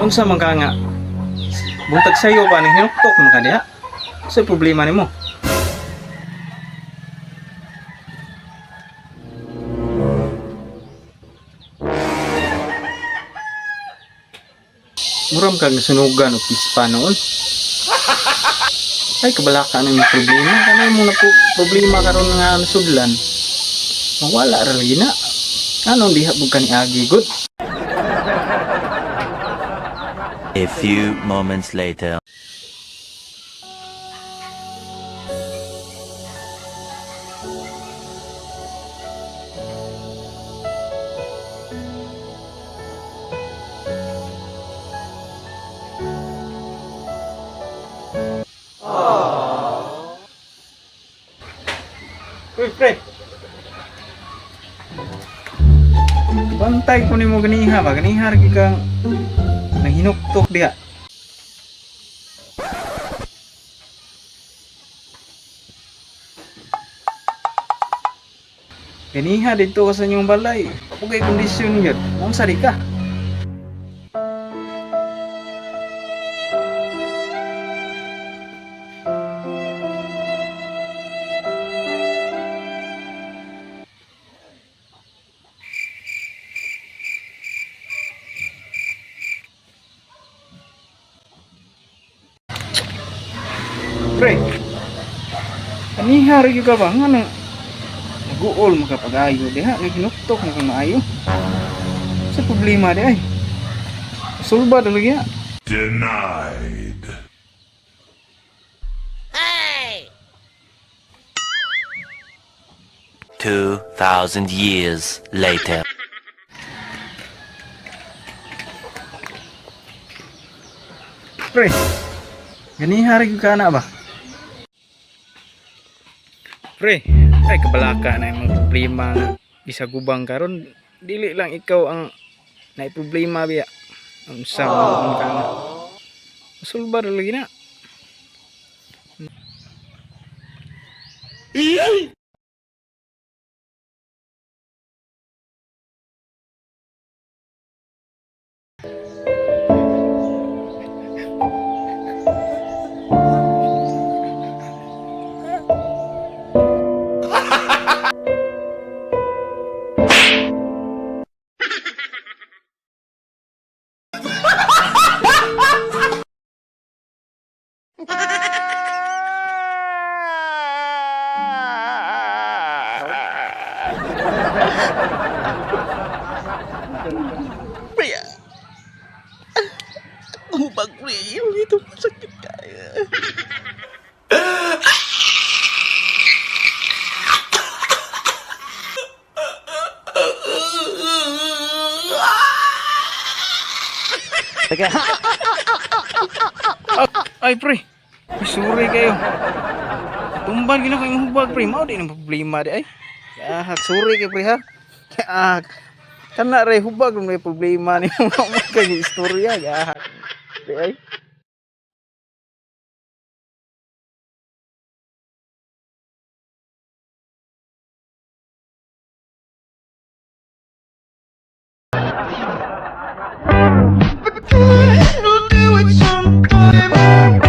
Unsa man ka nga buntag sayo pa ning hinuktok man ka diha. Sa problema nimo? Muram kang sunugan o pispa noon. Ay kabalaka na yung problema. Kanay mo na po problema karon nga nasudlan. Mawala ra lagi na. Anong diha bug ka ni agi good? A few moments later. Uy, pre. Bantay ko nimo ganiha ba? Ganiha lagi kang nanghinuktok diha. Ganiha dito ka sa inyong balay. Pugay kondisyon yun. Unsa di ka? Pre, aniha rin ka ba? Nga nang nag-uol makapag-ayo diha, naghinuktok na kung maayo. Sa problema di ay. Sulba talaga ya. Denied. 2,000 years later. Pre, ganiha rin ka na ba? Pre, ay kabalaka na yung mga problema nga gisagubang karon. Dili lang ikaw ang naay problema biya. Ang sama ka nga. Sulbar lagi na. Pre, hubag pre, ito sakit kaya. Ay pre, isuri kayo. Tumban gina ko yung hubag pre, mao di ng problema di ay. Yahak suri kay pre ha. Yahak. Kana ray hubag may problema ni mo kay istorya yahak. Di ay. Don't do it, somebody.